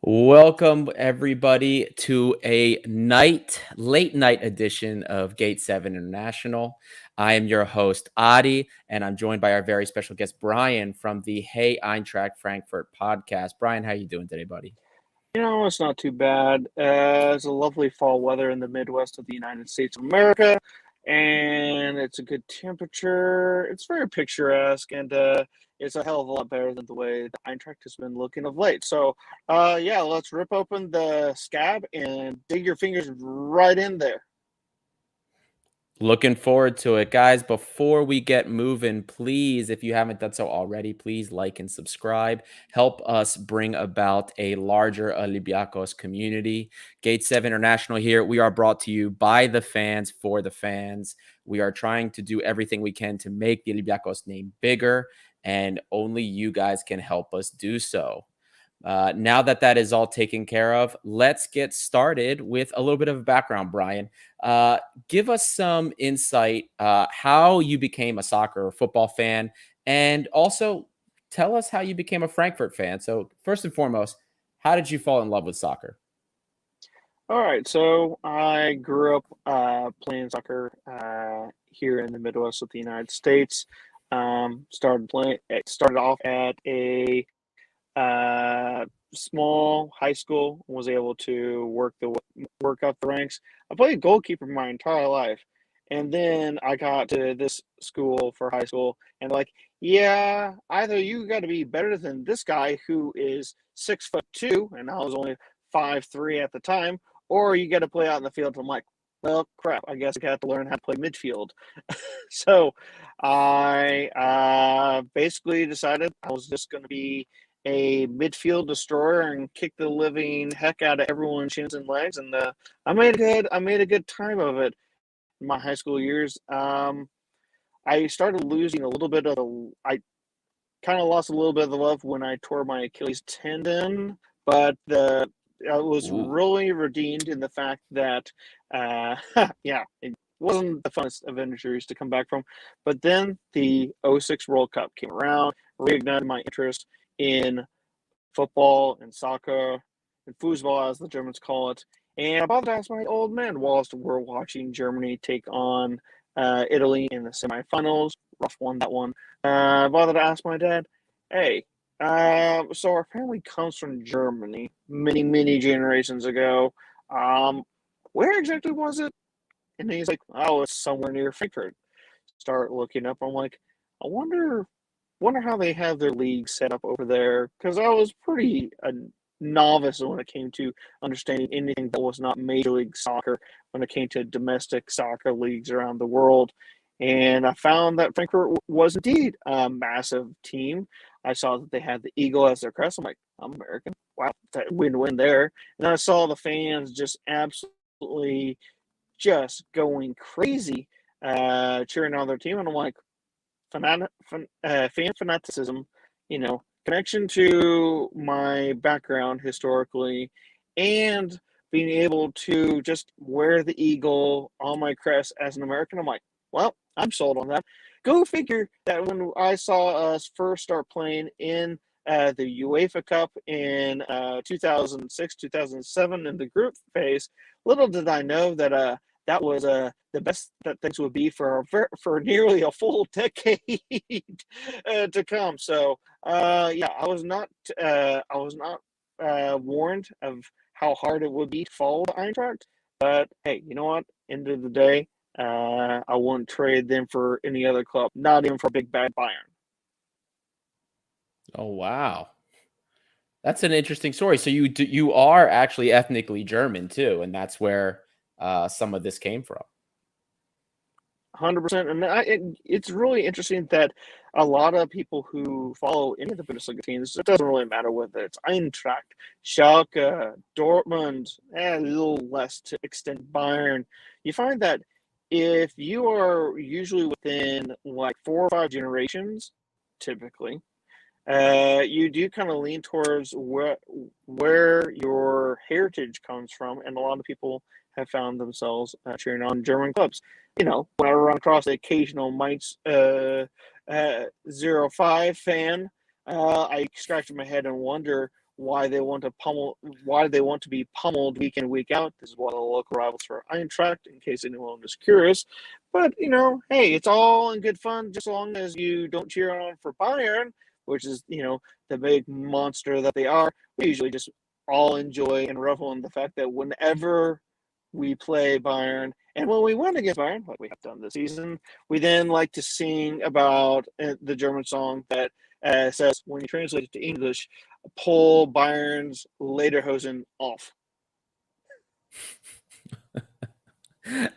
Welcome everybody to a late night edition of Gate 7 International. I am your host, Adi, and I'm joined by our very special guest, Brian, from the Hey Eintracht Frankfurt podcast. Brian, how you doing today, buddy? It's not too bad. It's a lovely fall weather in the Midwest of the United States of America, and it's a good temperature. It's very picturesque, and it's a hell of a lot better than the way the Eintracht has been looking of late. So, let's rip open the scab and dig your fingers right in there. Looking forward to it. Guys, before we get moving, please, if you haven't done so already, please like and subscribe. Help us bring about a larger Olympiakos community. Gate 7 International here. We are brought to you by the fans for the fans. We are trying to do everything we can to make the Olympiakos name bigger, and only you guys can help us do so. Now that is all taken care of, let's get started with a little bit of background, Brian. Give us some insight how you became a soccer or football fan, and also tell us how you became a Frankfurt fan. So first and foremost, how did you fall in love with soccer? All right, so I grew up playing soccer here in the Midwest of the United States. Started off at a small high school, was able to work up the ranks. I played goalkeeper my entire life, and then I got to this school for high school, and like, yeah, either you got to be better than this guy who is 6'2", and I was only 5'3" at the time, or you got to play out in the field. I'm like, well, crap, I guess I have to learn how to play midfield. So I basically decided I was just going to be a midfield destroyer and kick the living heck out of everyone's shins and legs, and I made a good time of it in my high school years. I started losing a little bit of I kind of lost a little bit of the love when I tore my Achilles tendon, but I was Ooh. really redeemed in the fact that it wasn't the funnest of injuries to come back from. But then the '06 World Cup came around, reignited my interest in football and soccer and foosball, as the Germans call it. And I bothered to ask my old man whilst we're watching Germany take on Italy in the semifinals. Rough won that one. I bothered to ask my dad, hey, so our family comes from Germany many, many generations ago. Where exactly was it? And he's like, oh, it's somewhere near Frankfurt. Start looking up. I'm like, I wonder how they have their league set up over there, because I was pretty a novice when it came to understanding anything that was not Major League Soccer when it came to domestic soccer leagues around the world. And I found that Frankfurt was indeed a massive team. I saw that they had the eagle as their crest. I'm like, I'm American. Wow, that win-win there. And then I saw the fans just absolutely just going crazy, cheering on their team. And I'm like, fan fanaticism, connection to my background historically, and being able to just wear the eagle on my crest as an American. I'm like, well, I'm sold on that. Go figure that when I saw us first start playing in the UEFA Cup in 2006, 2007 in the group phase, little did I know that that was the best that things would be for nearly a full decade to come. So I was not warned of how hard it would be to follow the Eintracht. But hey, you know what? End of the day, I wouldn't trade them for any other club, not even for big bad Bayern. Oh, wow. That's an interesting story. So you are actually ethnically German too, and that's where some of this came from. 100%. And it's really interesting that a lot of people who follow any of the Bundesliga teams, it doesn't really matter whether it's Eintracht, Schalke, Dortmund, a little less to extent Bayern. You find that if you are usually within like 4 or 5 generations, typically, you do kind of lean towards where your heritage comes from, and a lot of people have found themselves cheering on German clubs. When I run across the occasional Mainz 05 fan, I scratch my head and wonder why they want to be pummeled week in week out. This is one of the local rivals for Eintracht, in case anyone is curious. But hey, it's all in good fun, just as long as you don't cheer on for Bayern, which is, the big monster that they are. We usually just all enjoy and revel in the fact that whenever we play Bayern, and when we win against Bayern, like we have done this season, we then like to sing about the German song that says, when you translate it to English, pull Bayern's lederhosen off.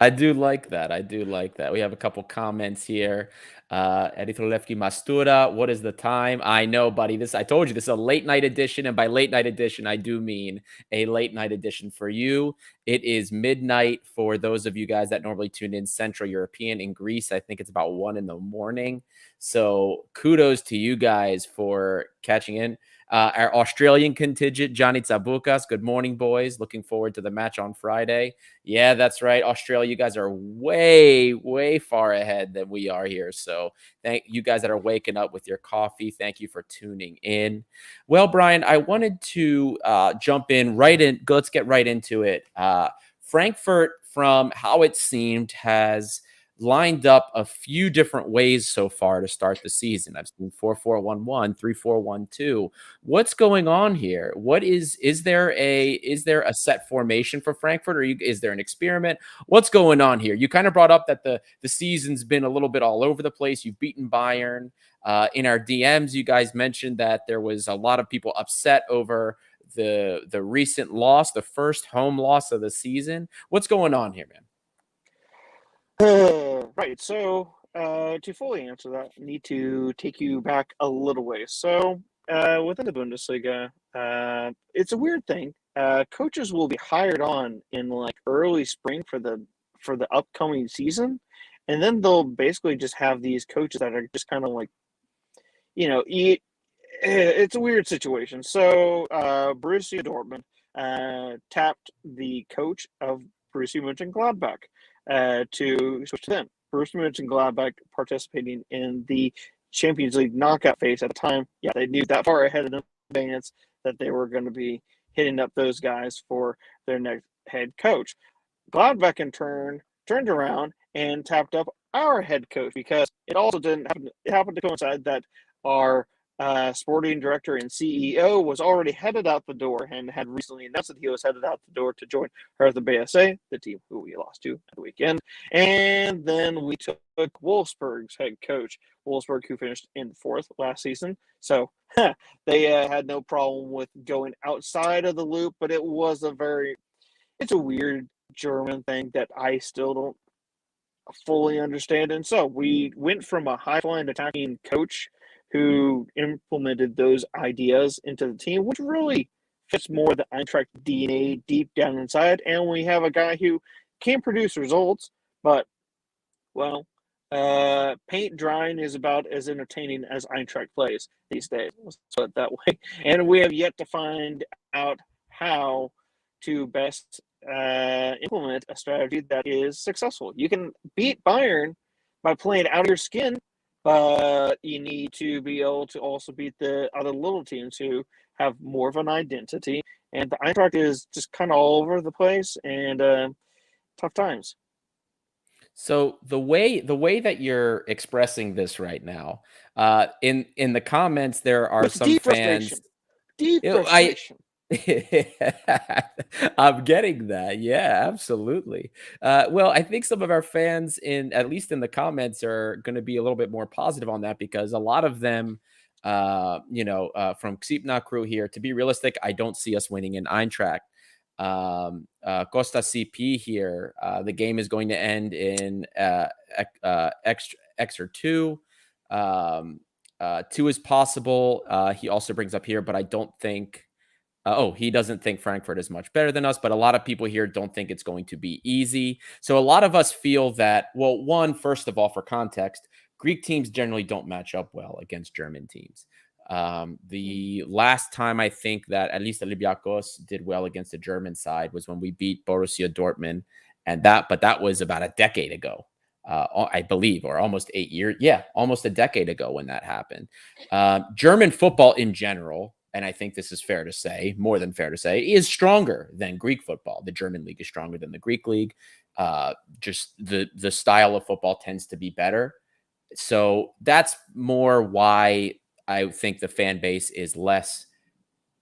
I do like that. I do like that. We have a couple comments here. Erythrolevki Mastura, what is the time? I know, buddy. I told you, this is a late night edition. And by late night edition, I do mean a late night edition for you. It is midnight for those of you guys that normally tune in Central European. In Greece, I think it's about 1 in the morning. So kudos to you guys for catching in. Our Australian contingent, Johnny Tsabukas. Good morning, boys. Looking forward to the match on Friday. Yeah, that's right. Australia, you guys are way, way far ahead than we are here. So thank you guys that are waking up with your coffee. Thank you for tuning in. Well, Brian, I wanted to jump in right in. Let's get right into it. Frankfurt, from how it seemed, has lined up a few different ways so far to start the season. I've seen 4-4-1-1, 3-4-1-2. What's going on here? Is there a set formation for Frankfurt, or is there an experiment? What's going on here? You kind of brought up that the season's been a little bit all over the place. You've beaten Bayern. In our DMs, you guys mentioned that there was a lot of people upset over the recent loss, the first home loss of the season. What's going on here, man? Right. So, to fully answer that, I need to take you back a little way. So, within the Bundesliga, it's a weird thing. Coaches will be hired on in like early spring for the upcoming season, and then they'll basically just have these coaches that are just kind of like, eat. It's a weird situation. So, Borussia Dortmund tapped the coach of Borussia Mönchengladbach to switch to them. Borussia Mönchengladbach participating in the Champions League knockout phase at the time. Yeah, they knew that far ahead in advance that they were going to be hitting up those guys for their next head coach. Gladbach in turn turned around and tapped up our head coach because it also didn't happen. It happened to coincide that our sporting director and CEO was already headed out the door and had recently announced that he was headed out the door to join Hertha BSA, the team who we lost to at the weekend. And then we took Wolfsburg's head coach, Wolfsburg, who finished in fourth last season. So they had no problem with going outside of the loop, but it's a weird German thing that I still don't fully understand. And so we went from a high-flying attacking coach who implemented those ideas into the team, which really fits more the Eintracht DNA deep down inside. And we have a guy who can produce results, but, well, paint drying is about as entertaining as Eintracht plays these days. Let's put it that way. And we have yet to find out how to best implement a strategy that is successful. You can beat Bayern by playing out of your skin, but you need to be able to also beat the other little teams who have more of an identity. And the Eintracht is just kind of all over the place and tough times. So the way that you're expressing this right now, in the comments, there are With some deep fans. frustration. Deep I frustration. I'm getting that. Yeah, absolutely. Well, I think some of our fans, at least in the comments, are going to be a little bit more positive on that because a lot of them from Ksipna crew here. To be realistic, I don't see us winning in Eintracht. Costa CP here. The game is going to end in extra two. Two is possible. He also brings up here, but I don't think. He doesn't think Frankfurt is much better than us, but a lot of people here don't think it's going to be easy. So a lot of us feel that, well, first of all, for context, Greek teams generally don't match up well against German teams. The last time I think that at least Olympiakos did well against the German side was when we beat Borussia Dortmund, but that was about a decade ago, I believe, or almost 8 years. Yeah, almost a decade ago when that happened. German football in general, and I think this is fair to say, more than fair to say, is stronger than Greek football. The German league is stronger than the Greek league. Just the style of football tends to be better. So that's more why I think the fan base is less,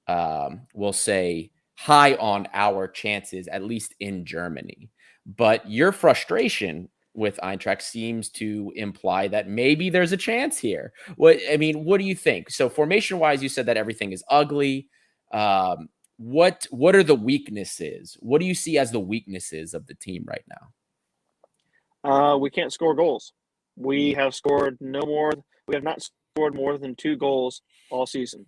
we'll say, high on our chances, at least in Germany. But your frustration with Eintracht seems to imply that maybe there's a chance here. What do you think? So formation-wise, you said that everything is ugly. What are the weaknesses? What do you see as the weaknesses of the team right now? We can't score goals. We have not scored more than 2 goals all season.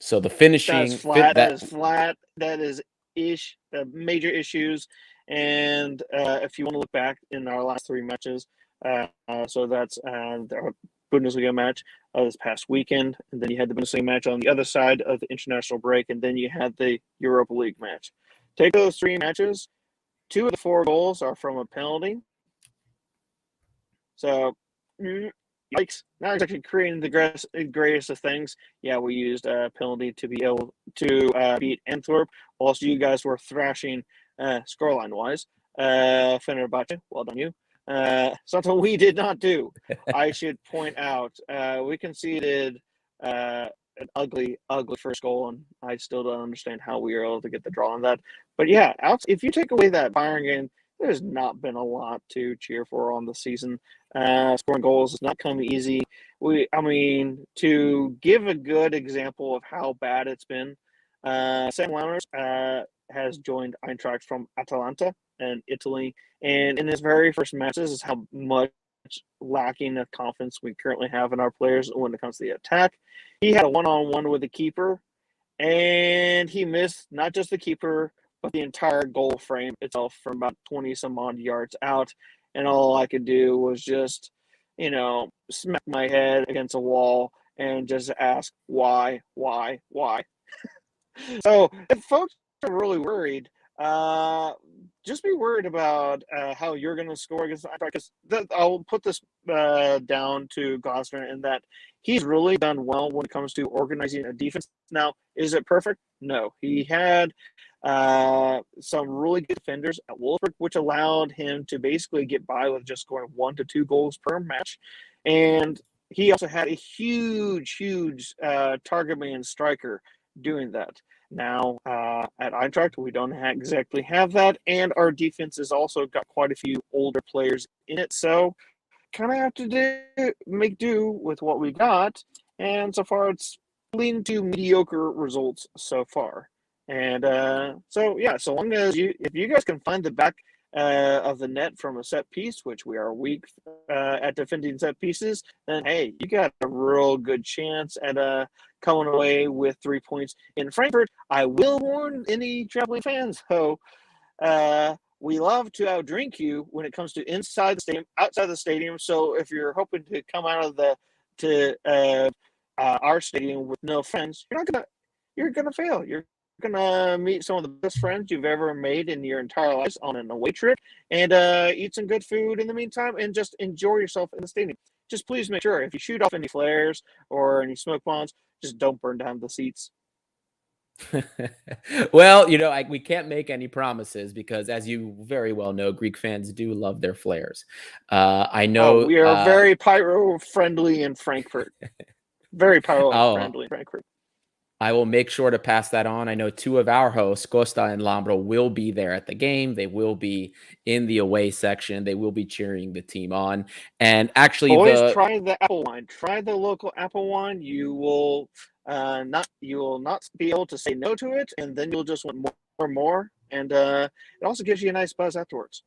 So the finishing is flat. That is major issues. And if you want to look back in our last 3 matches, so that's the Bundesliga match this past weekend, and then you had the Bundesliga match on the other side of the international break, and then you had the Europa League match. Take those 3 matches. 2 of the 4 goals are from a penalty. So, yikes, not exactly creating the greatest of things. Yeah, we used a penalty to be able to beat Antwerp, whilst you guys were thrashing scoreline-wise. Fenerbahce, well done you. Something we did not do. I should point out, we conceded an ugly first goal, and I still don't understand how we were able to get the draw on that. But yeah, if you take away that Bayern game, there's not been a lot to cheer for on the season. Scoring goals has not come easy. To give a good example of how bad it's been, Sam Lammers has joined Eintracht from Atalanta in Italy, and in his very first matches is how much lacking of confidence we currently have in our players when it comes to the attack. He had a one-on-one with the keeper, and he missed not just the keeper, but the entire goal frame itself from about 20-some-odd yards out. And all I could do was just, smack my head against a wall and just ask, why? So if folks are really worried, just be worried about how you're going to score against Eintracht. Because I'll put this down to Gosner in that he's really done well when it comes to organizing a defense. Now, is it perfect? No. He had some really good defenders at Wolfsburg, which allowed him to basically get by with just scoring 1 to 2 goals per match. And he also had a huge target man striker doing that. Now, at Eintracht, we don't exactly have that, and our defense has also got quite a few older players in it, so kind of have to make do with what we got, and so far it's leading to mediocre results so far. And so long as if you guys can find the back of the net from a set piece, which we are weak at defending set pieces, then hey, you got a real good chance at coming away with 3 points in Frankfurt. I will warn any traveling fans, though, we love to outdrink you when it comes to inside the stadium, outside the stadium. So if you're hoping to come out of our stadium with no friends, you're gonna fail. You're gonna meet some of the best friends you've ever made in your entire lives on an away trip, and eat some good food in the meantime, and just enjoy yourself in the stadium. Just please make sure if you shoot off any flares or any smoke bombs, just don't burn down the seats. Well, we can't make any promises because, as you very well know, Greek fans do love their flares. I know we are very pyro friendly in Frankfurt. Very pyro friendly in Frankfurt. I will make sure to pass that on. I know two of our hosts, Costa and Lambro, will be there at the game. They will be in the away section. They will be cheering the team on. And actually, Boys, try the apple wine. Try the local apple wine. You will not be able to say no to it, and then you'll just want more and more. And it also gives you a nice buzz afterwards.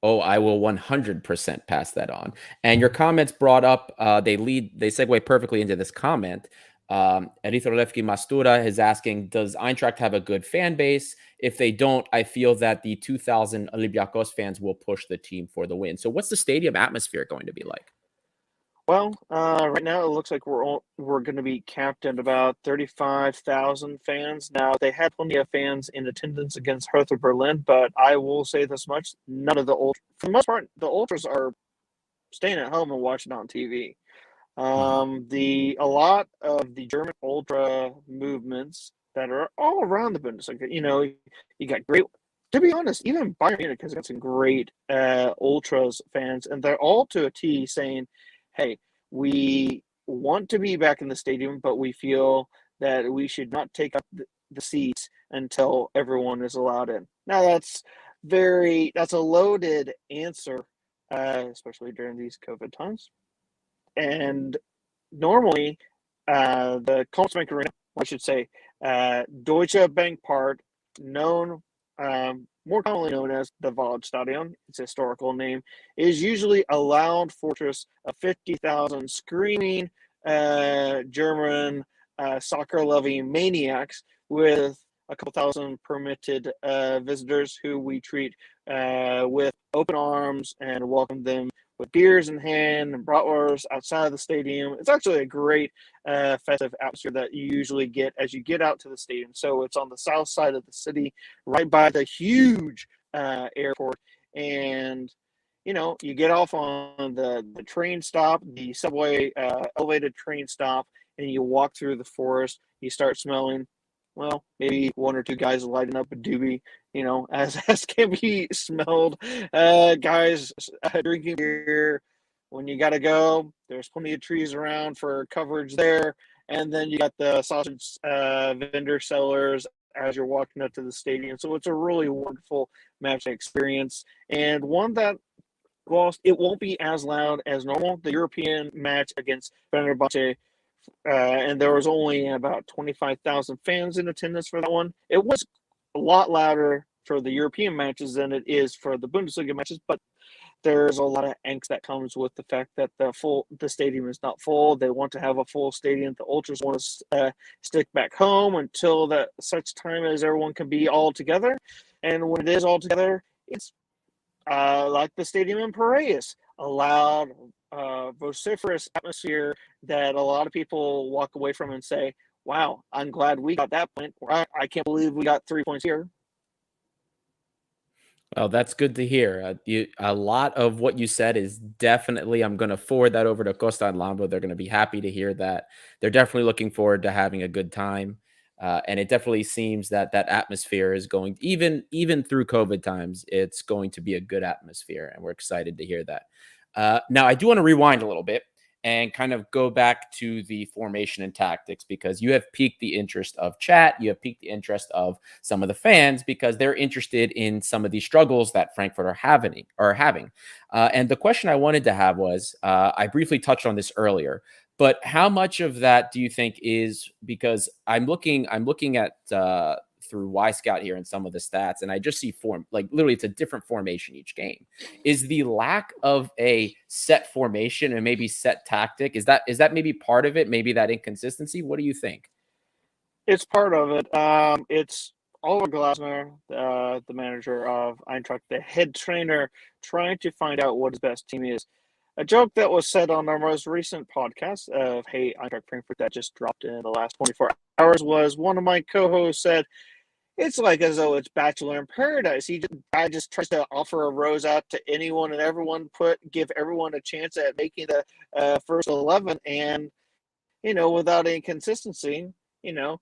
I will 100% pass that on. And your comments brought up, they segue perfectly into this comment. Erythrolevki Mastura is asking, does Eintracht have a good fan base? If they don't, I feel that the 2,000 Olympiacos fans will push the team for the win. So what's the stadium atmosphere going to be like? Well, right now it looks like we're going to be capped at about 35,000 fans. Now they had plenty of fans in attendance against Hertha Berlin, but I will say this much: none of for the most part, the ultras are staying at home and watching on TV. A lot of the German ultra movements that are all around the Bundesliga. You got great. To be honest, even Bayern Munich has got some great ultras fans, and they're all to a T saying, hey, we want to be back in the stadium, but we feel that we should not take up the seats until everyone is allowed in. Now that's a loaded answer, especially during these COVID times. And normally, the Commerzbank Arena, I should say, Deutsche Bank Park, more commonly known as the Waldstadion, its historical name, is usually a loud fortress of 50,000 screaming German soccer-loving maniacs with a couple thousand permitted visitors who we treat with open arms and welcome them with beers in hand and bratwurst outside of the stadium. It's actually a great festive atmosphere that you usually get as you get out to the stadium. So it's on the south side of the city, right by the huge airport. And, you get off on the train stop, the subway elevated train stop, and you walk through the forest. You start smelling, well, maybe one or two guys lighting up a doobie, as can be smelled. Guys drinking beer. When you got to go, there's plenty of trees around for coverage there. And then you got the sausage vendor sellers as you're walking up to the stadium. So it's a really wonderful match experience. And one that, whilst it won't be as loud as normal, the European match against Fenerbahce, and there was only about 25,000 fans in attendance for that one. It was a lot louder for the European matches than it is for the Bundesliga matches, but there's a lot of angst that comes with the fact that the stadium is not full. They want to have a full stadium. The ultras want to stick back home until such time as everyone can be all together. And when it is all together, it's like the stadium in Piraeus, a loud, vociferous atmosphere that a lot of people walk away from and say, wow, I'm glad we got that point. I can't believe we got 3 points here. Well, that's good to hear. A lot of what you said is definitely, I'm going to forward that over to Costa and Lambo. They're going to be happy to hear that. They're definitely looking forward to having a good time. And it definitely seems that that atmosphere is going, even through COVID times, it's going to be a good atmosphere. And we're excited to hear that. Now, I do want to rewind a little bit and kind of go back to the formation and tactics, because you have piqued the interest of chat. You have piqued the interest of some of the fans because they're interested in some of the struggles that Frankfurt are having. And the question I wanted to have was, I briefly touched on this earlier, but how much of that do you think is because I'm looking at through Y Scout here and some of the stats, and I just see literally it's a different formation each game. Is the lack of a set formation and maybe set tactic, is that maybe part of it? Maybe that inconsistency? What do you think? It's part of it. It's Oliver Glasner, the manager of Eintracht, the head trainer, trying to find out what his best team is. A joke that was said on our most recent podcast of Hey Eintracht Frankfurt that just dropped in the last 24 hours was one of my co-hosts said, it's like as though it's Bachelor in Paradise. I just tries to offer a rose out to anyone and everyone, give everyone a chance at making the first 11, and without any consistency, you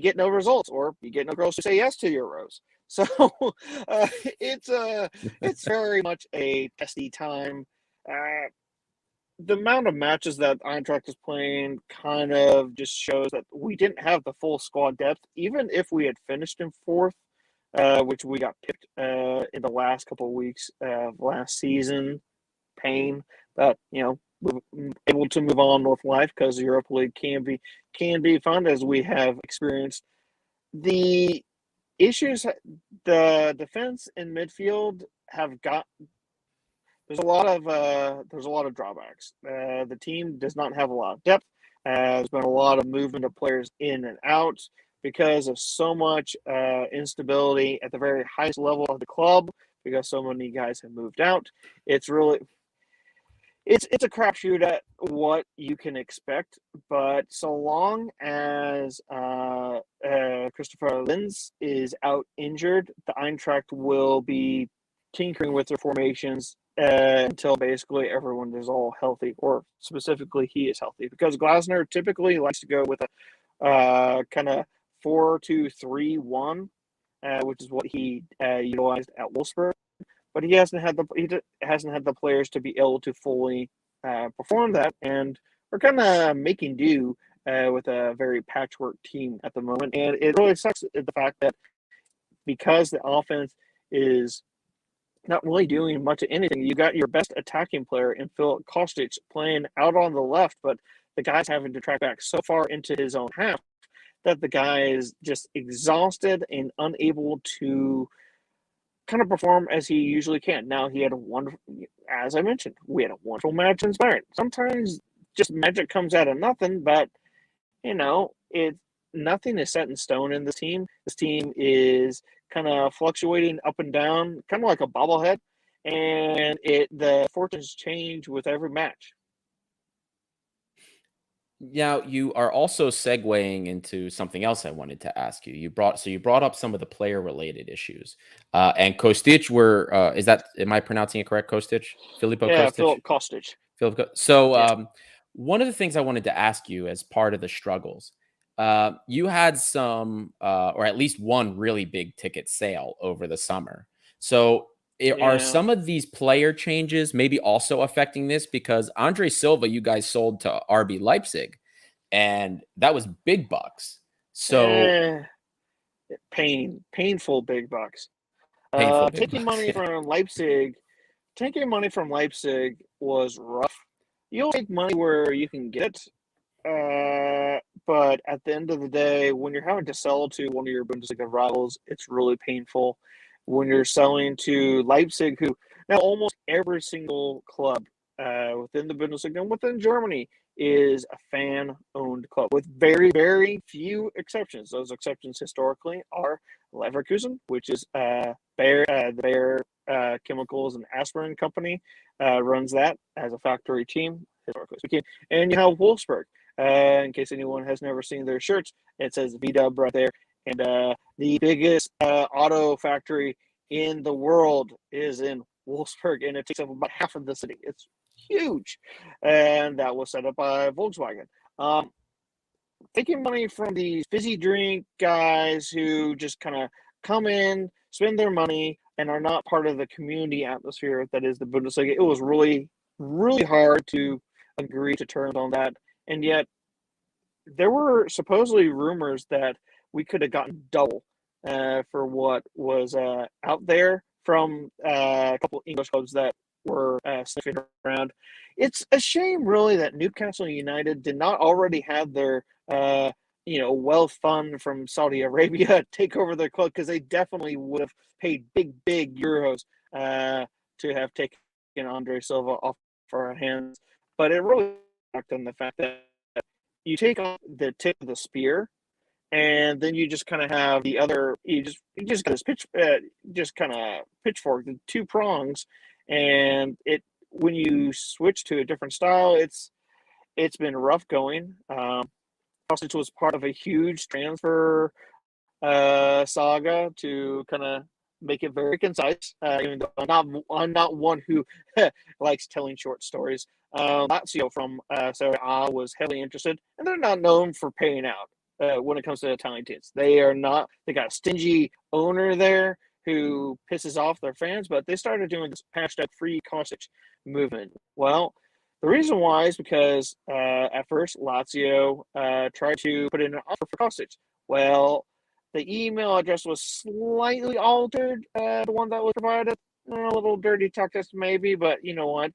get no results, or you get no girls who say yes to your rose. So it's very much a testy time. the amount of matches that Eintracht is playing kind of just shows that we didn't have the full squad depth. Even if we had finished in fourth, which we got picked in the last couple of weeks of last season, pain, but able to move on with life because the Europa League can be fun, as we have experienced. The issues, the defense and midfield have got. There's a lot of drawbacks. The team does not have a lot of depth. There's been a lot of movement of players in and out because of so much instability at the very highest level of the club, because so many guys have moved out. It's really it's a crapshoot at what you can expect, but so long as Christopher Linz is out injured, the Eintracht will be tinkering with their formations until basically everyone is all healthy, or specifically he is healthy. Because Glasner typically likes to go with a kind of 4-2-3-1, which is what he utilized at Wolfsburg. But he hasn't had the players to be able to fully perform that, and we're kind of making do with a very patchwork team at the moment. And it really sucks the fact that because the offense is not really doing much of anything, you got your best attacking player in Filip Kostic playing out on the left, but the guy's having to track back so far into his own half that the guy is just exhausted and unable to kind of perform as he usually can. Now, he had a wonderful, as I mentioned, we had a wonderful match in Bayern. Sometimes just magic comes out of nothing, but nothing is set in stone in this team. This team is kind of fluctuating up and down, kind of like a bobblehead, and the fortunes change with every match. Now, you are also segueing into something else I wanted to ask you. You brought up some of the player related issues, and Kostic am I pronouncing it correct? Kostic, Filippo Yeah, Kostic. Filip Kostic. So, Yeah. one of the things I wanted to ask you as part of the struggles, you had some, or at least one really big ticket sale over the summer. So, are Yeah. some of these player changes maybe also affecting this? Because Andre Silva, you guys sold to RB Leipzig, and that was big bucks. So Eh, painful big bucks. painful big Taking bucks. money from Leipzig Taking money from Leipzig was rough. You'll take money where you can get it, but at the end of the day, when you're having to sell to one of your Bundesliga rivals, it's really painful. When you're selling to Leipzig, who now almost every single club within the Bundesliga and within Germany is a fan-owned club, with very, very few exceptions. Those exceptions historically are Leverkusen, which is the Bayer Chemicals and Aspirin Company runs that as a factory team, historically speaking. And you have Wolfsburg. In case anyone has never seen their shirts, it says VW right there. And the biggest auto factory in the world is in Wolfsburg, and it takes up about half of the city. It's huge. And that was set up by Volkswagen. Taking money from these fizzy drink guys who just kind of come in, spend their money, and are not part of the community atmosphere that is the Bundesliga. It was really, really hard to agree to terms on that. And yet, there were supposedly rumors that we could have gotten double for what was out there from a couple English clubs that were sniffing around. It's a shame, really, that Newcastle United did not already have their wealth fund from Saudi Arabia take over their club, because they definitely would have paid big euros to have taken Andre Silva off our hands. But it really knocked on the fact that you take off the tip of the spear, and then you just kind of have the other. You just got this kind of pitchfork, the two prongs, and when you switch to a different style, it's been rough going. Kostic was part of a huge transfer saga to kind of make it very concise. Even though I'm not one who likes telling short stories. Lazio from Serie A was heavily interested, and they're not known for paying out when it comes to Italian teams. They are not. They got a stingy owner there who pisses off their fans, but they started doing this hashtag free Kostic movement. Well, The reason why is because at first Lazio tried to put in an offer for Kostic. Well, the email address was slightly altered, the one that was provided. A little dirty tactics maybe, but you know what?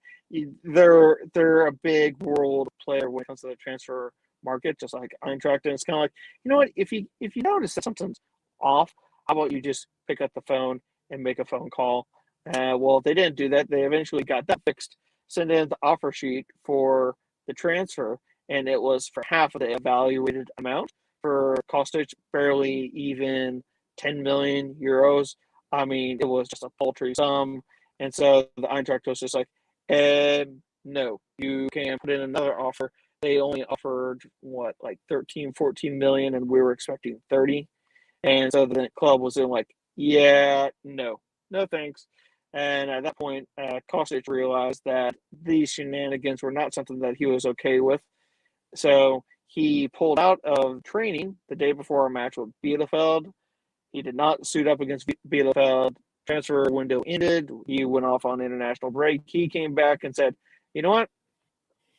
They're a big world player when it comes to the transfer market, just like Eintracht. And it's kind of like, you know what? If you notice that something's off, how about you just pick up the phone and make a phone call? Well, if they didn't do that, they eventually got that fixed, sent in the offer sheet for the transfer, and it was for half of the evaluated amount. For Kostic, barely even 10 million euros. I mean, it was just a paltry sum. And so the Eintracht was just like, no, you can put in another offer. They only offered, what, like 13, 14 million, and we were expecting 30. And so the club was in like, yeah, no thanks. And at that point, Kostic realized that these shenanigans were not something that he was okay with. So he pulled out of training the day before our match with Bielefeld. He did not suit up against Bielefeld. Transfer window ended. He went off on international break. He came back and said, you know what?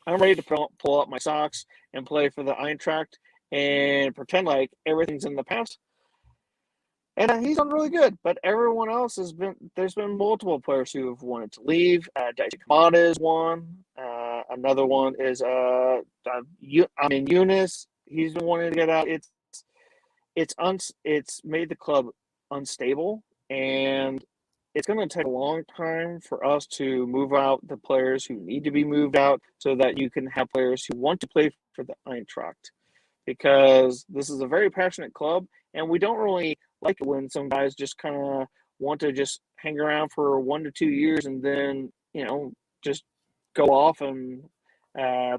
I'm ready to pull up my socks and play for the Eintracht and pretend like everything's in the past. And he's done really good. But everyone else there's been multiple players who have wanted to leave. Daichi Kamada is one. Another one is Yunus. He's been wanting to get out. It's made the club unstable, and it's going to take a long time for us to move out the players who need to be moved out so that you can have players who want to play for the Eintracht, because this is a very passionate club, and we don't really like it when some guys just kind of want to just hang around for 1 to 2 years and then, just go off and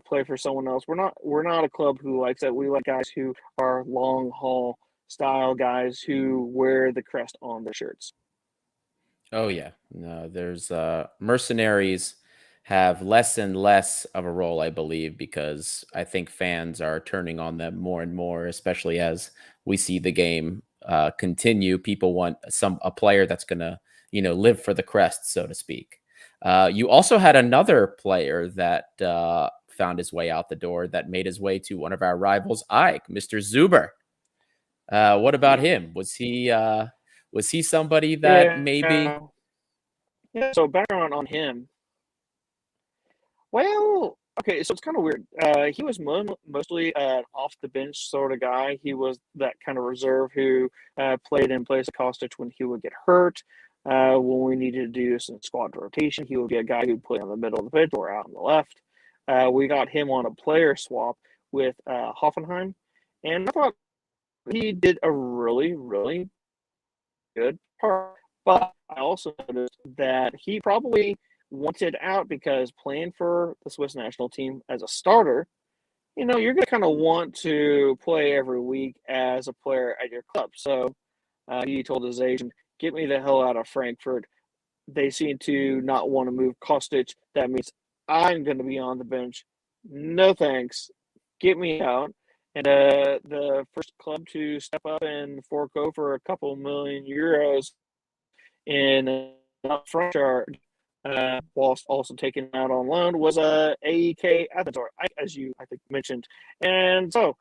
play for someone else. We're not a club who likes that. We like guys who are long haul style guys who wear the crest on their shirts. Oh yeah, no, there's mercenaries have less and less of a role, I believe, because I think fans are turning on them more and more, especially as we see the game continue. People want a player that's gonna, live for the crest, so to speak. You also had another player that found his way out the door, that made his way to one of our rivals, Ike, Mr. Zuber. What about him? Was he somebody that maybe? Yeah. So background on him. Well, okay, so it's kind of weird. He was mostly an off the bench sort of guy. He was that kind of reserve who played in place of Kostic when he would get hurt. When we needed to do some squad rotation, he would be a guy who'd play on the middle of the pitch or out on the left. We got him on a player swap with Hoffenheim, and I thought he did a really, really good part. But I also noticed that he probably wanted out because playing for the Swiss national team as a starter, you're going to kind of want to play every week as a player at your club. So he told his agent, get me the hell out of Frankfurt. They seem to not want to move Kostic. That means I'm going to be on the bench. No thanks. Get me out. And the first club to step up and fork over a couple million euros in upfront charge, whilst also taking out on loan, was AEK Athens, as you, I think, mentioned. And so,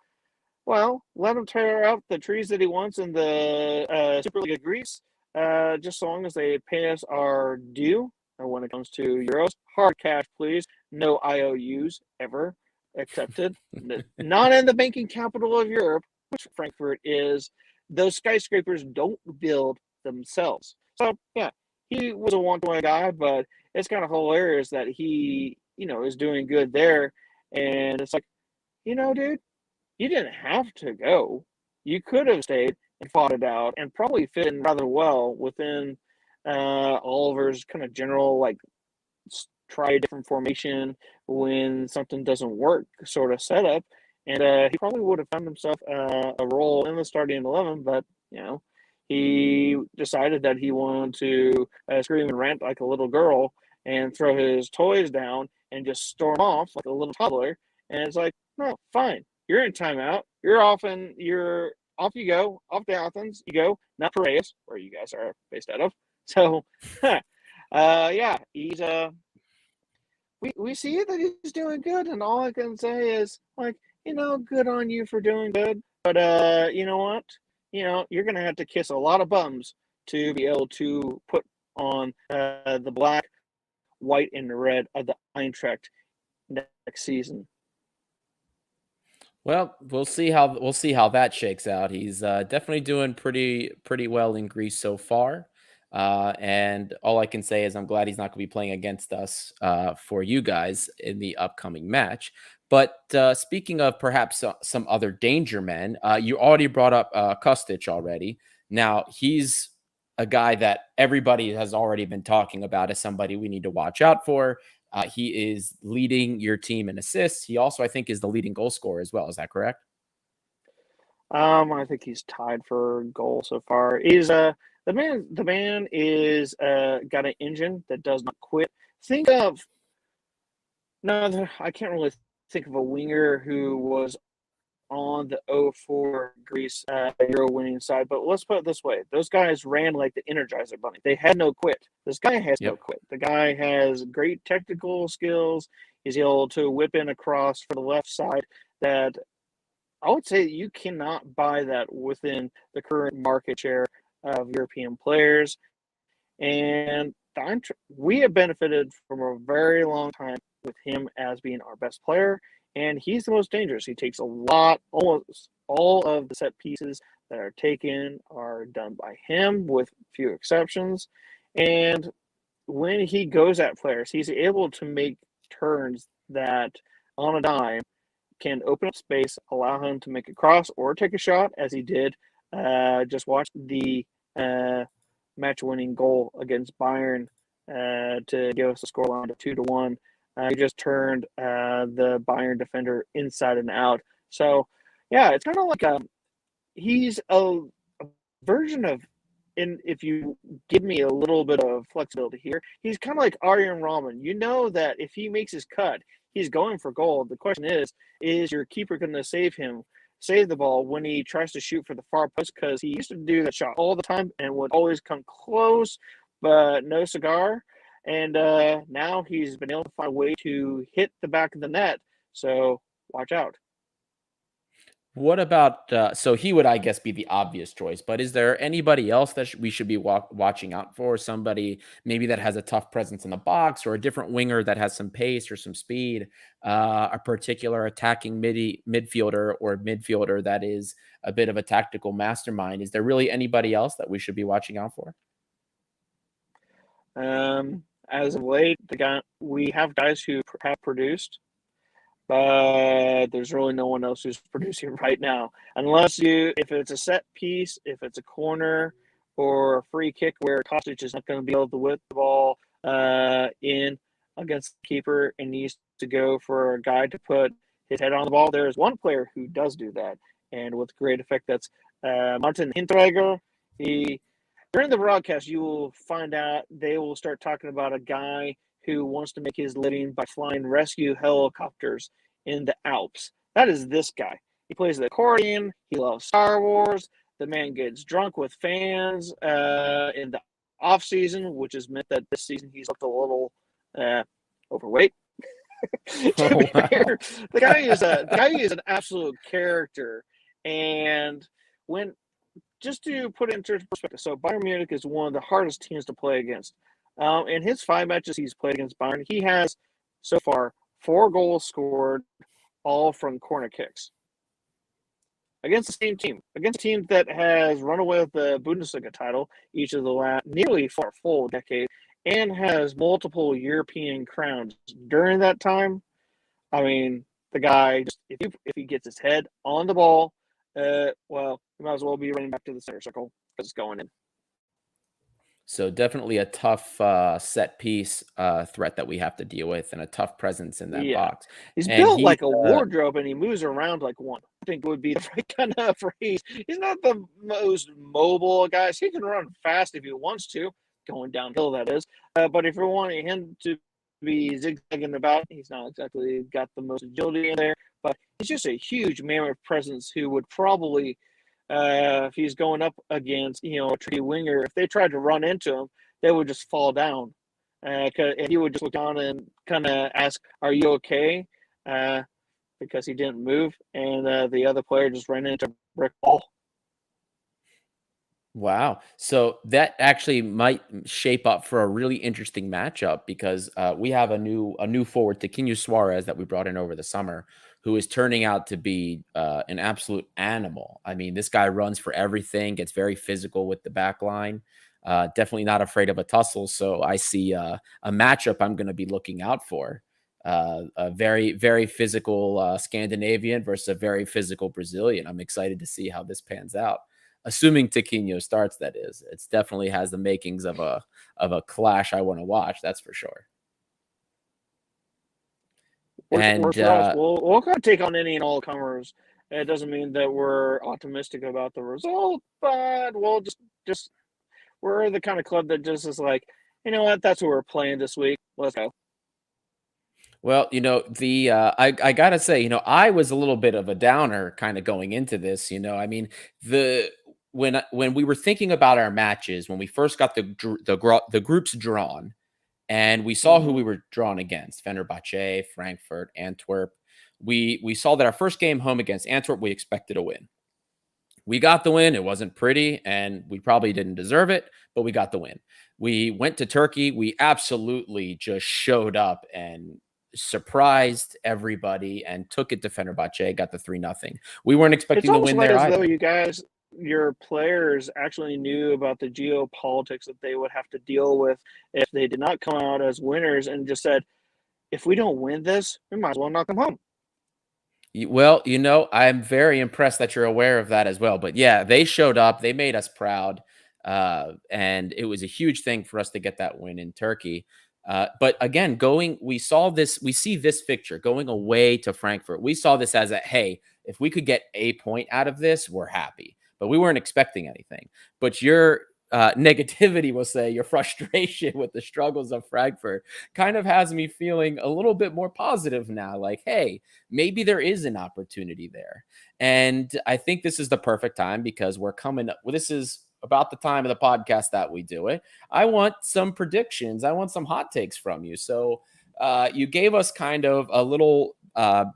well, let him tear out the trees that he wants in the Super League of Greece, just so long as they pay us our due. And when it comes to euros, hard cash, please. No IOUs ever accepted. Not in the banking capital of Europe, which Frankfurt is. Those skyscrapers don't build themselves. So, yeah, he was a one-to-one guy, but it's kind of hilarious that he, is doing good there. And it's like, dude, you didn't have to go. You could have stayed and fought it out and probably fit in rather well within Oliver's kind of general, try a different formation when something doesn't work sort of setup. And he probably would have found himself a role in the starting 11, but, he decided that he wanted to scream and rant like a little girl and throw his toys down and just storm off like a little toddler. And it's like, no, fine. You're in timeout. You're off you go, off to Athens. You go, not Piraeus, where you guys are based out of. So, yeah, he's we see that he's doing good, and all I can say is, like, good on you for doing good. But you know what? You're gonna have to kiss a lot of bums to be able to put on the black, white, and the red of the Eintracht next season. Well, we'll see how that shakes out. He's definitely doing pretty well in Greece so far. And all I can say is I'm glad he's not going to be playing against us for you guys in the upcoming match. But speaking of perhaps some other danger men, you already brought up Kostic already. Now he's a guy that everybody has already been talking about as somebody we need to watch out for. He is leading your team in assists. He also, I think, is the leading goal scorer as well. Is that correct? I think he's tied for goal so far. He's the man is got an engine that does not quit. Think of no, I can't really think of a winger who was on the 04 Greece Euro winning side, but let's put it this way. Those guys ran like the Energizer Bunny. They had no quit. This guy has no Yep. quit. The guy has great technical skills. He's able to whip in across for the left side that I would say you cannot buy that within the current market share of European players. And we have benefited from a very long time with him as being our best player, and he's the most dangerous. He takes almost all of the set pieces that are taken are done by him, with few exceptions. And when he goes at players, he's able to make turns that on a dime can open up space, allow him to make a cross or take a shot, as he did. Just watch the match-winning goal against Bayern to give us a scoreline of 2-1. He just turned the Bayern defender inside and out. So, yeah, it's kind of like he's a version of, and if you give me a little bit of flexibility here, he's kind of like Arjen Robben. You know that if he makes his cut, he's going for goal. The question is your keeper going to save the ball when he tries to shoot for the far post? Because he used to do that shot all the time and would always come close, but no cigar. And now he's been able to find a way to hit the back of the net. So watch out. What about so he would, I guess, be the obvious choice, but is there anybody else that we should be watching out for? Somebody maybe that has a tough presence in the box, or a different winger that has some pace or some speed, a particular attacking midfielder or midfielder that is a bit of a tactical mastermind. Is there really anybody else that we should be watching out for? As of late, we have guys who have produced, but there's really no one else who's producing right now. Unless if it's a set piece, if it's a corner or a free kick where Kostic is not going to be able to whip the ball in against the keeper and needs to go for a guy to put his head on the ball. There is one player who does do that, and with great effect. That's Martin Hinteregger. During the broadcast, you will find out they will start talking about a guy who wants to make his living by flying rescue helicopters in the Alps. That is this guy. He plays the accordion. He loves Star Wars. The man gets drunk with fans in the off season, which has meant that this season he's looked a little overweight. To Oh, be fair, wow. the guy is an absolute character. And when just to put it into perspective, so Bayern Munich is one of the hardest teams to play against. In his 5 matches he's played against Bayern, he has so far 4 goals scored, all from corner kicks. Against the same team, against a team that has run away with the Bundesliga title each of the last nearly for a full decade and has multiple European crowns during that time. I mean, the guy, just if he gets his head on the ball, well, he might as well be running back to the center circle because it's going in. So definitely a tough set piece threat that we have to deal with, and a tough presence in that Yeah. box. He's And built he, like a wardrobe and he moves around like one. I think would be the right kind of phrase. He's not the most mobile guy. He can run fast if he wants to, going downhill, that is. But if you're wanting him to be zigzagging about, he's not exactly got the most agility in there. But he's just a huge mammoth presence who would probably, if he's going up against, a tricky winger, if they tried to run into him, they would just fall down. and he would just look down and kind of ask, "Are you okay?" Because he didn't move, and the other player just ran into a brick wall. Wow. So that actually might shape up for a really interesting matchup because we have a new forward, Tiquinho Suarez, that we brought in over the summer, who is turning out to be an absolute animal. I mean, this guy runs for everything, gets very physical with the back line. Definitely not afraid of a tussle. So I see a matchup I'm going to be looking out for. A very, very physical Scandinavian versus a very physical Brazilian. I'm excited to see how this pans out, assuming Tiquinho starts. That is, it's definitely has the makings of a clash I want to watch. That's for sure. Works And for us. We'll kind of take on any and all comers. It doesn't mean that we're optimistic about the result, but we'll just we're the kind of club that just is like, you know what, that's what we're playing this week. Let's go. well, the I gotta say, I was a little bit of a downer kind of going into this. I mean, the when we were thinking about our matches, when we first got the groups drawn, and we saw who we were drawn against: Fenerbahce, Frankfurt, Antwerp. We saw that our first game home against Antwerp, we expected a win. We got the win. It wasn't pretty, and we probably didn't deserve it, but we got the win. We went to Turkey. We absolutely just showed up and surprised everybody and took it to Fenerbahce, got the 3-0. We weren't It's expecting the almost win like there as though either. your players actually knew about the geopolitics that they would have to deal with if they did not come out as winners, and just said, if we don't win this, we might as well not come home. Well, I'm very impressed that you're aware of that as well. But yeah, they showed up. They made us proud. And it was a huge thing for us to get that win in Turkey. But again, we see this picture going away to Frankfurt. We saw this as hey, if we could get a point out of this, we're happy. But we weren't expecting anything. But your negativity, will say, your frustration with the struggles of Frankfurt kind of has me feeling a little bit more positive now. Like, hey, maybe there is an opportunity there. And I think this is the perfect time because we're coming up. Well, this is about the time of the podcast that we do it. I want some predictions. I want some hot takes from you. So you gave us kind of a little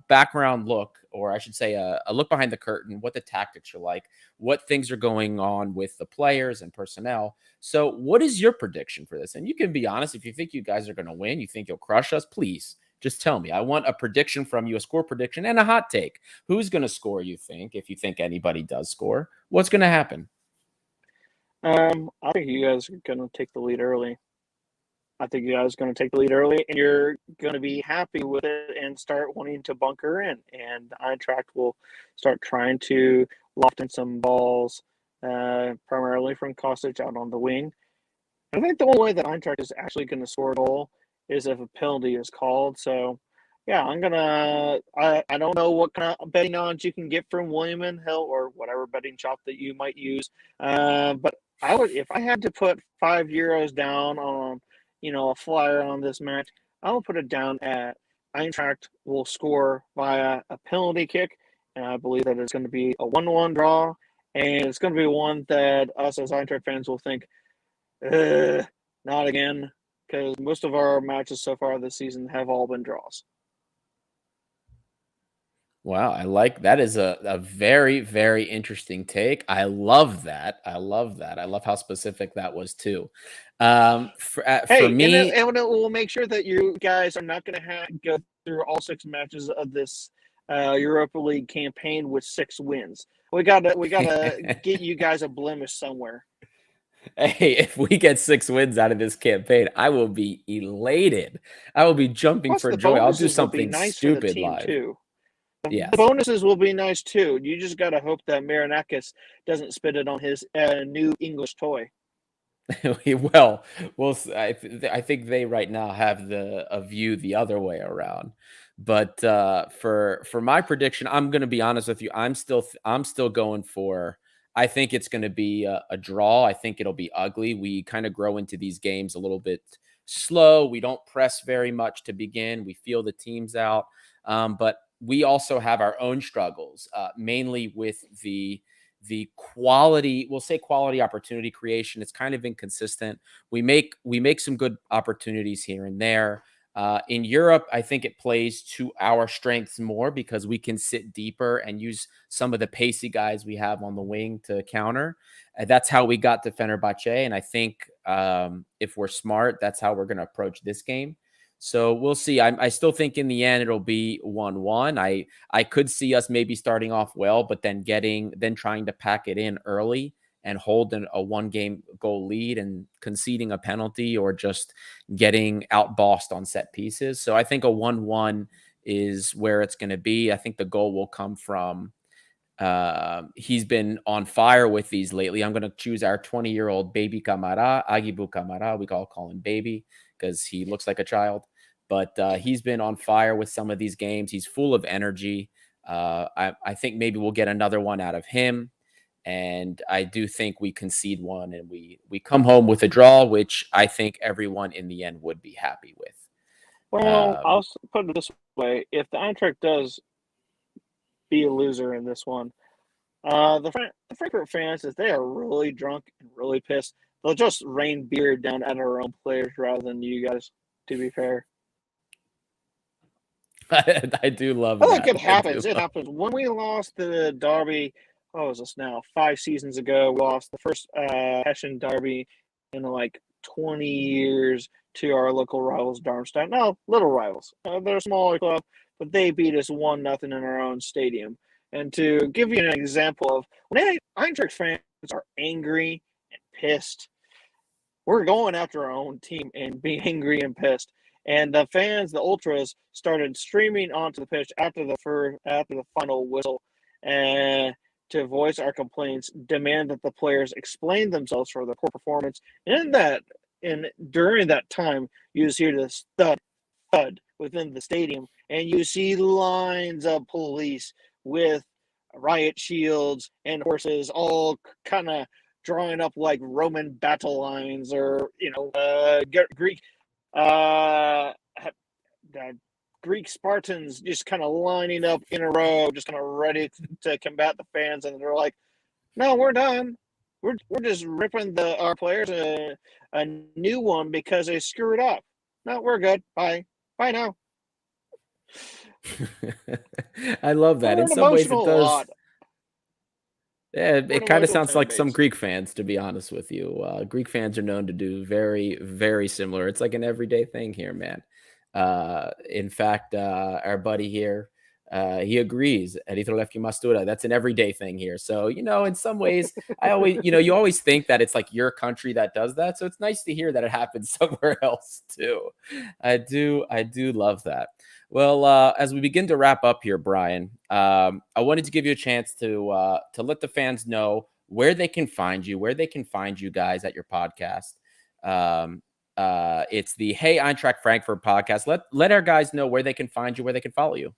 background look, or I should say a look behind the curtain, what the tactics are like, what things are going on with the players and personnel. So what is your prediction for this? And you can be honest. If you think you guys are going to win, you think you'll crush us, please just tell me. I want a prediction from you, a score prediction and a hot take. Who's going to score, you think, if you think anybody does score? What's going to happen? I think you guys are going to take the lead early. I think you guys are going to take the lead early, and you're going to be happy with it and start wanting to bunker in. And Eintracht will start trying to loft in some balls, primarily from Kostic out on the wing. I think the only way that Eintracht is actually going to score a goal is if a penalty is called. So, yeah, I don't know what kind of betting odds you can get from William and Hill or whatever betting shop that you might use. But if I had to put €5 down on, a flyer on this match, I will put it down at Eintracht will score via a penalty kick. And I believe that it's going to be a 1-1 draw. And it's going to be one that us as Eintracht fans will think, not again, because most of our matches so far this season have all been draws. Wow, I like that. Is a very, very interesting take. I love that. I love that. I love how specific that was too. For Hey, and me, it will make sure that you guys are not going to go through all 6 matches of this Europa League campaign with 6 wins. We gotta get you guys a blemish somewhere. hey, if we get 6 wins out of this campaign, I will be elated. I will be jumping Plus, for the joy. I'll do bonuses will be something nice for the stupid team live. too. The Yes. bonuses will be nice too. You just gotta hope that Marinakis doesn't spit it on his new English toy. Well, I think they right now have a view the other way around. But for my prediction, I'm going to be honest with you. I'm still going for. I think it's going to be a draw. I think it'll be ugly. We kind of grow into these games a little bit slow. We don't press very much to begin. We feel the teams out, but we also have our own struggles, mainly with the quality, we'll say quality opportunity creation, it's kind of inconsistent. We make some good opportunities here and there. In Europe, I think it plays to our strengths more because we can sit deeper and use some of the pacey guys we have on the wing to counter. That's how we got to Fenerbahce. And I think if we're smart, that's how we're going to approach this game. So we'll see. I still think in the end it'll be 1-1. I could see us maybe starting off well, but then trying to pack it in early and hold a one game goal lead and conceding a penalty or just getting outbossed on set pieces. So I think a 1-1 is where it's going to be. I think the goal will come from he's been on fire with these lately. I'm going to choose our 20-year-old baby Camara, Agibu Camara. We call him baby because he looks like a child. But he's been on fire with some of these games. He's full of energy. I think maybe we'll get another one out of him. And I do think we concede one and we come home with a draw, which I think everyone in the end would be happy with. Well, I'll put it this way. If the Eintracht does be a loser in this one, the Frankfurt fans, if they are really drunk and really pissed, they'll just rain beer down at our own players rather than you guys, to be fair. I do love that. Like it happens. It happens. When we lost the derby, what was this now? 5 seasons ago, we lost the first Hessian derby in like 20 years to our local rivals, Darmstadt. No, little rivals. They're a smaller club, but they beat us 1-0 in our own stadium. And to give you an example of when Eintracht fans are angry and pissed, we're going after our own team and being angry and pissed. And the fans, the ultras, started streaming onto the pitch after the final whistle, and to voice our complaints, demand that the players explain themselves for their poor performance. And during that time, you just hear this thud within the stadium, and you see lines of police with riot shields and horses, all kind of drawing up like Roman battle lines, or Greek. Greek Spartans just kind of lining up in a row, just kind of ready to combat the fans, and they're like, "No, we're done. We're just ripping our players a new one because they screwed up. No, we're good. Bye now." I love that. In some ways, it does. Lot. Yeah, it kind of sounds like some Greek fans, to be honest with you. Greek fans are known to do very, very similar. It's like an everyday thing here, man. In fact, our buddy here, he agrees. That's an everyday thing here. So, in some ways, you always think that it's like your country that does that. So it's nice to hear that it happens somewhere else too. I do love that. Well, as we begin to wrap up here, Brian, I wanted to give you a chance to let the fans know where they can find you guys at your podcast. It's the Hey Eintracht Frankfurt podcast. Let our guys know where they can find you, where they can follow you.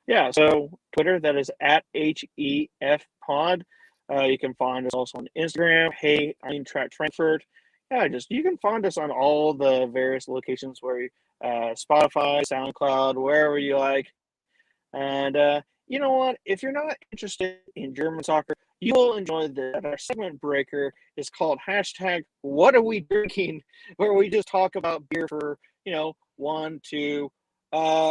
Yeah, so Twitter, that is at HEF Pod. You can find us also on Instagram, Hey Eintracht Frankfurt. Yeah, you can find us on all the various locations where Spotify, SoundCloud, wherever you like. And you know what? If you're not interested in German soccer, you will enjoy this. Our segment breaker is called #What Are We Drinking, where we just talk about beer for 1, 2,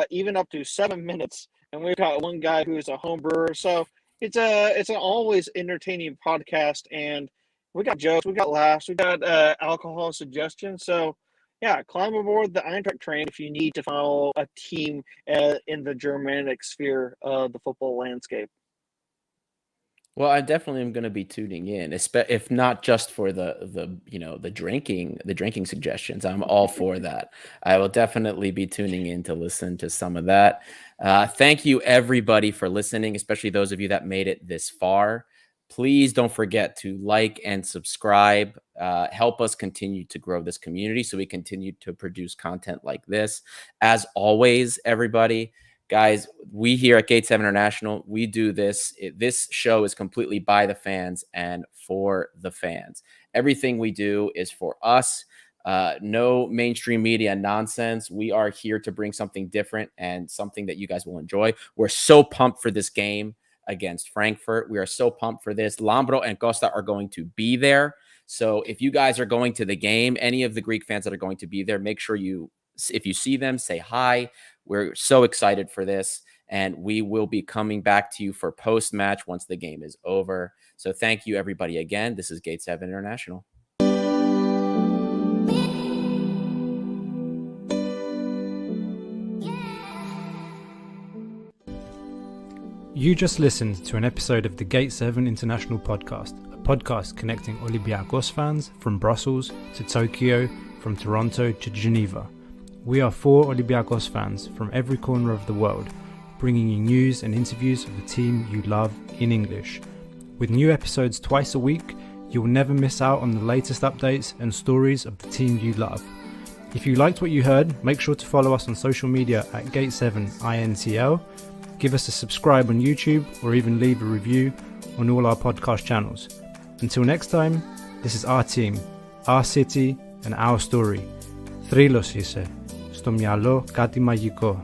even up to 7 minutes. And we've got one guy who is a home brewer, so it's an always entertaining podcast. And we got jokes, we got laughs, we got alcohol suggestions. So yeah, climb aboard the Eintracht train if you need to follow a team in the Germanic sphere of the football landscape. Well, I definitely am going to be tuning in, if not just for the drinking suggestions. I'm all for that. I will definitely be tuning in to listen to some of that. Thank you, everybody, for listening, especially those of you that made it this far. Please don't forget to like and subscribe. Help us continue to grow this community so we continue to produce content like this. As always, everybody, guys, we here at Gate 7 International, we do this. This show is completely by the fans and for the fans. Everything we do is for us. No mainstream media nonsense. We are here to bring something different and something that you guys will enjoy. We're so pumped for this game. against Frankfurt. We are so pumped for this. Lambro and Costa are going to be there. So if you guys are going to the game, any of the Greek fans that are going to be there, make sure if you see them, say hi. We're so excited for this. And we will be coming back to you for post-match once the game is over. So thank you, everybody, again. This is Gate 7 International. You just listened to an episode of the Gate 7 International Podcast, a podcast connecting Olympiacos fans from Brussels to Tokyo, from Toronto to Geneva. We are 4 Olympiacos fans from every corner of the world, bringing you news and interviews of the team you love in English. With new episodes twice a week, you'll never miss out on the latest updates and stories of the team you love. If you liked what you heard, make sure to follow us on social media at Gate7INTL, give us a subscribe on YouTube, or even leave a review on all our podcast channels. Until next time, this is our team, our city and our story. Thrylos είσαι. Στο μυαλό κάτι μαγικό.